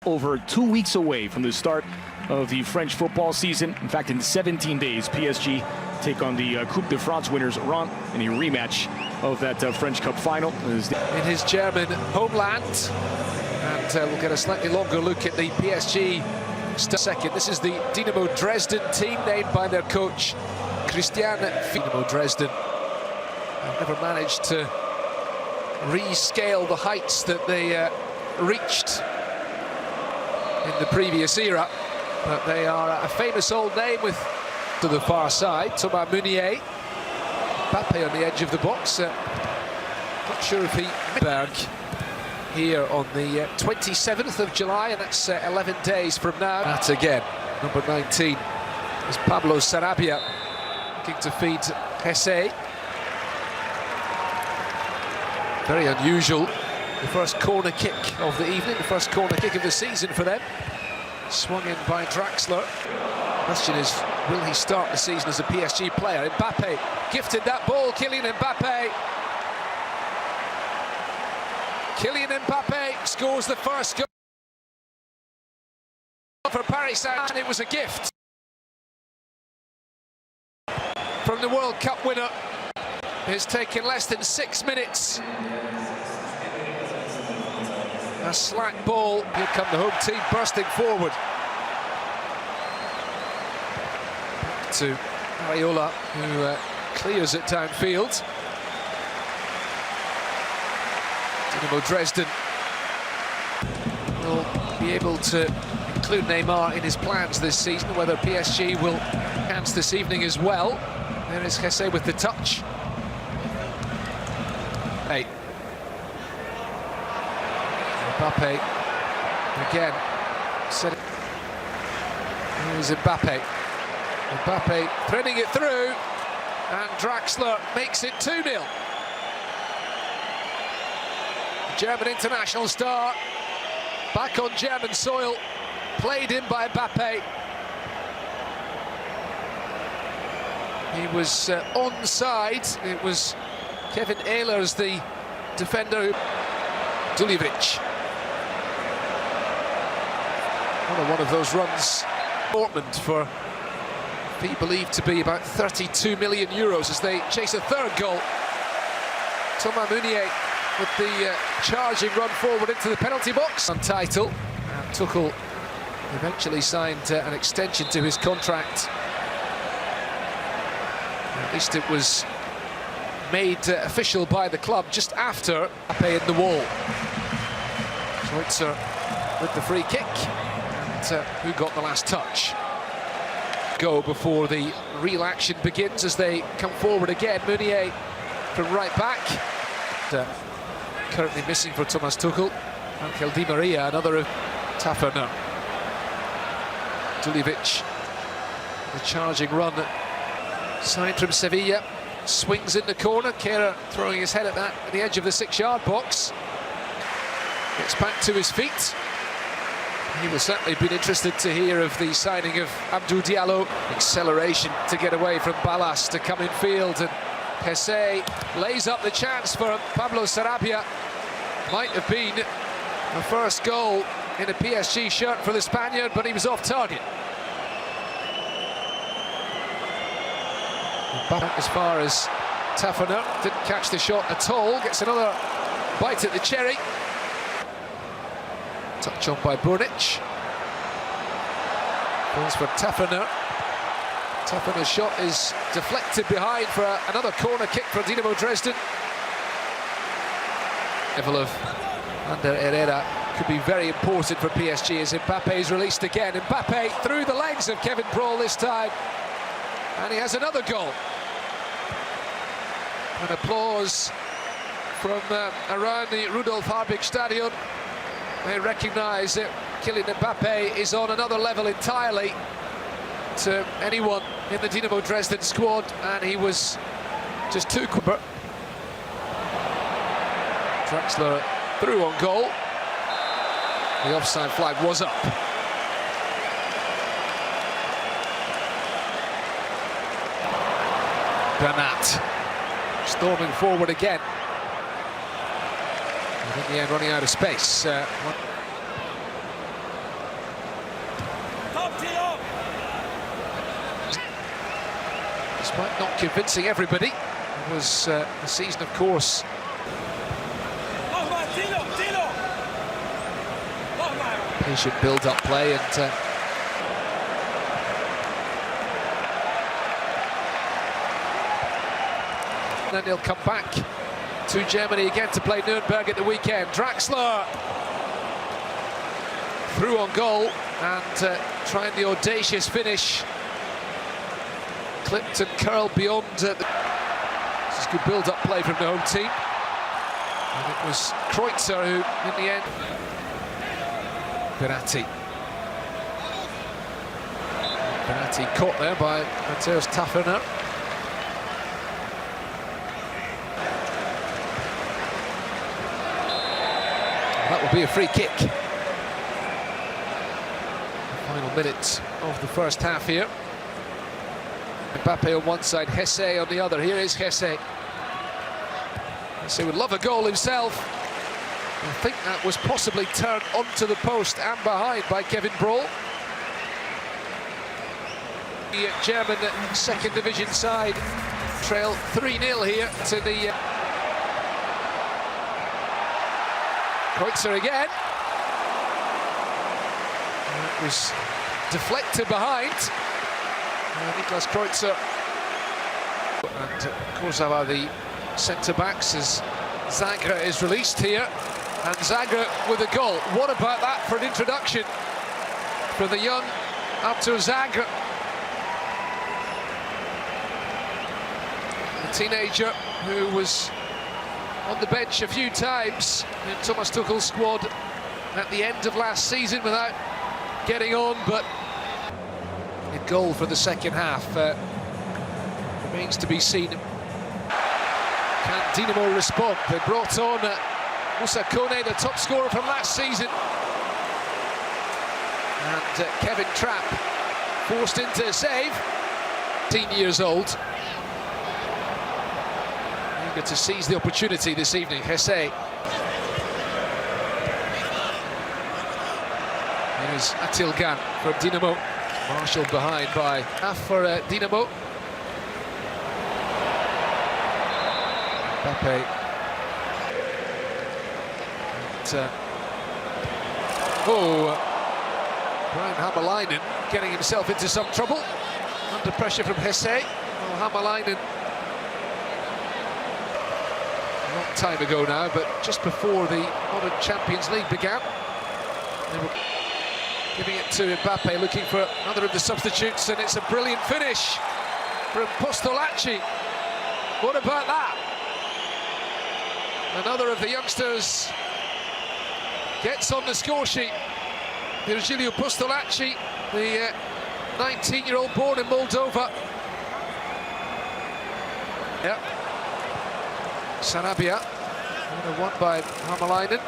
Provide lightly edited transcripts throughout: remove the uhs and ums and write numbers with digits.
over 2 weeks away from the start of the French football season. In fact, in 17 days, PSG take on the Coupe de France winners Rennes in a rematch of that French Cup final. In his German homeland. And we'll get a slightly longer look at the PSG second. This is the Dynamo Dresden team, named by their coach, Christian. Dynamo Dresden have never managed to rescale the heights that they reached in the previous era. But they are a famous old name with, to the far side, Thomas Meunier. Mbappe on the edge of the box. Not sure if he... Berg here on the 27th of July, and that's 11 days from now. That again, number 19 is Pablo Sarabia, looking to feed Hesse. Very unusual. The first corner kick of the evening, the first corner kick of the season for them. Swung in by Draxler. Question is, will he start the season as a PSG player? Mbappe gifted that ball. Kylian Mbappe. Kylian Mbappe scores the first goal for Paris Saint-Germain. It was a gift from the World Cup winner. It's taken less than 6 minutes. A slack ball. Here come the home team bursting forward. Back to Areola, who clears it downfield. Dynamo Dresden will be able to include Neymar in his plans this season. Whether PSG will chance this evening as well. There is Hesse with the touch. Hey. Mbappe again. Here's Mbappe. Mbappe threading it through, and Draxler makes it 2-0. German international star back on German soil, played in by Mbappe. He was onside. It was Kevin Ehlers, the defender. Duljevic. Another one of those runs. Dortmund for fee believed to be about 32 million euros as they chase a third goal. Thomas Meunier with the charging run forward into the penalty box. Untitled. And Tuchel eventually signed an extension to his contract. At least it was made official by the club just after Mbappe in the wall. Schweitzer with the free kick, and who got the last touch? Go before the real action begins as they come forward again. Meunier from right back. Currently missing for Thomas Tuchel. Angel Di Maria, another of Taverner. Duljevic, the charging run, signed from Sevilla. Swings in the corner. Kehrer throwing his head at that at the edge of the 6-yard box. Gets back to his feet. He will certainly be interested to hear of the signing of Abdou Diallo. Acceleration to get away from Ballas to come in field, and Hesse lays up the chance for Pablo Sarabia. Might have been the first goal in a PSG shirt for the Spaniard, but he was off target. Back as far as Taverner, didn't catch the shot at all, gets another bite at the cherry. Touch on by Burnic. Balls for Taverner. Taverner's shot is deflected behind for another corner kick for Dynamo Dresden. Level of Ander Herrera could be very important for PSG as Mbappe is released again. Mbappe through the legs of Kevin Brohl this time. And he has another goal. And applause from around the Rudolf Harbig Stadion. They recognise that Kylian Mbappe is on another level entirely to anyone in the Dynamo Dresden squad, and he was just too quick. Draxler through on goal. The offside flag was up. Bernat storming forward again. And in the end, running out of space. despite not convincing everybody. It was the season, of course. Patient build-up play, and then he'll come back to Germany again to play Nuremberg at the weekend. Draxler through on goal and trying the audacious finish. Clipped and curled beyond. This is good build-up play from the home team. And it was Kreutzer who, in the end, Verratti caught there by Matthäus Taverner. That will be a free kick. Final minutes of the first half here. Mbappe on one side, Hesse on the other. Here is Hesse. Hesse would love a goal himself. I think that was possibly turned onto the post and behind by Kevin Brohl. The German second division side trail 3-0 here to the Kreutzer again. It was deflected behind. Niklas Kreutzer. And Kurzawa, the centre-backs, as Zagra is released here. And Zagra with a goal. What about that for an introduction for the young Artur Zagra? The teenager who was on the bench a few times in Thomas Tuchel's squad at the end of last season without getting on, but a goal for the second half remains to be seen. Can Dinamo respond? They brought on Moussa Kone, the top scorer from last season, and Kevin Trapp forced into a save. 18 years old. Eager to seize the opportunity this evening. Hesse. Here's Atilgan for Dinamo. Marshalled behind by half for Dinamo. Mbappe. Brian Hämäläinen getting himself into some trouble under pressure from Hesse. Well, Hämäläinen, a long time ago now, but just before the modern Champions League began, they were giving it to Mbappe, looking for another of the substitutes, and it's a brilliant finish from Postolacci. What about that? Another of the youngsters gets on the score sheet. Virgilio Postolacci, the 19-year-old born in Moldova. Yep. Sarabia, won by Hämäläinen.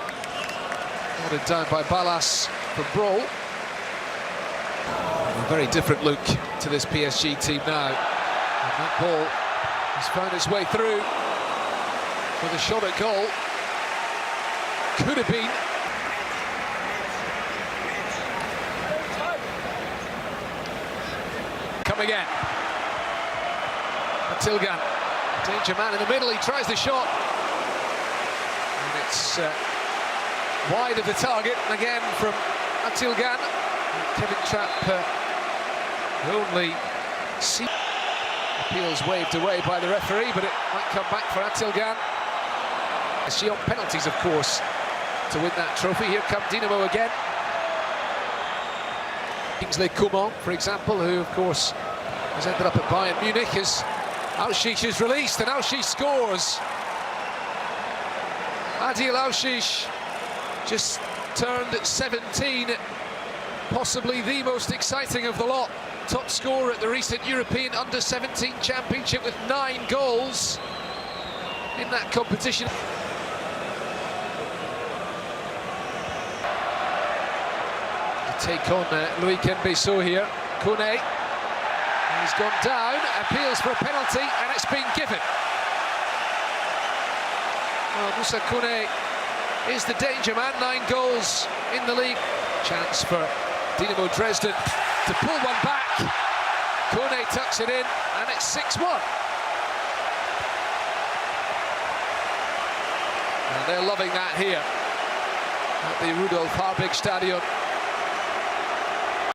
Nodded down by Ballas for Brohl. A very different look to this PSG team now. And that ball has found its way through with a shot at goal. Could have been. Come again. Atilgan, danger man in the middle, he tries the shot. And it's wide of the target, and again from Atilgan. Kevin Trapp only appeals waved away by the referee, but it might come back for Atilgan. She on penalties, of course, to win that trophy. Here come Dinamo again. Kingsley Coman, for example, who, of course, has ended up at Bayern Munich, as Aušić is released, and Aušić scores. Adil Aušić just turned 17, possibly the most exciting of the lot. Top scorer at the recent European Under-17 Championship with 9 goals in that competition. To take on Loic Mbeumo here. Kone, he's gone down, appeals for a penalty, and it's been given. Well, Moussa Kone is the danger man, 9 goals in the league. Chance for Dinamo Dresden to pull one back. Kone tucks it in, and it's it's 6-1. And they're loving that here at the Rudolf Harbig Stadion.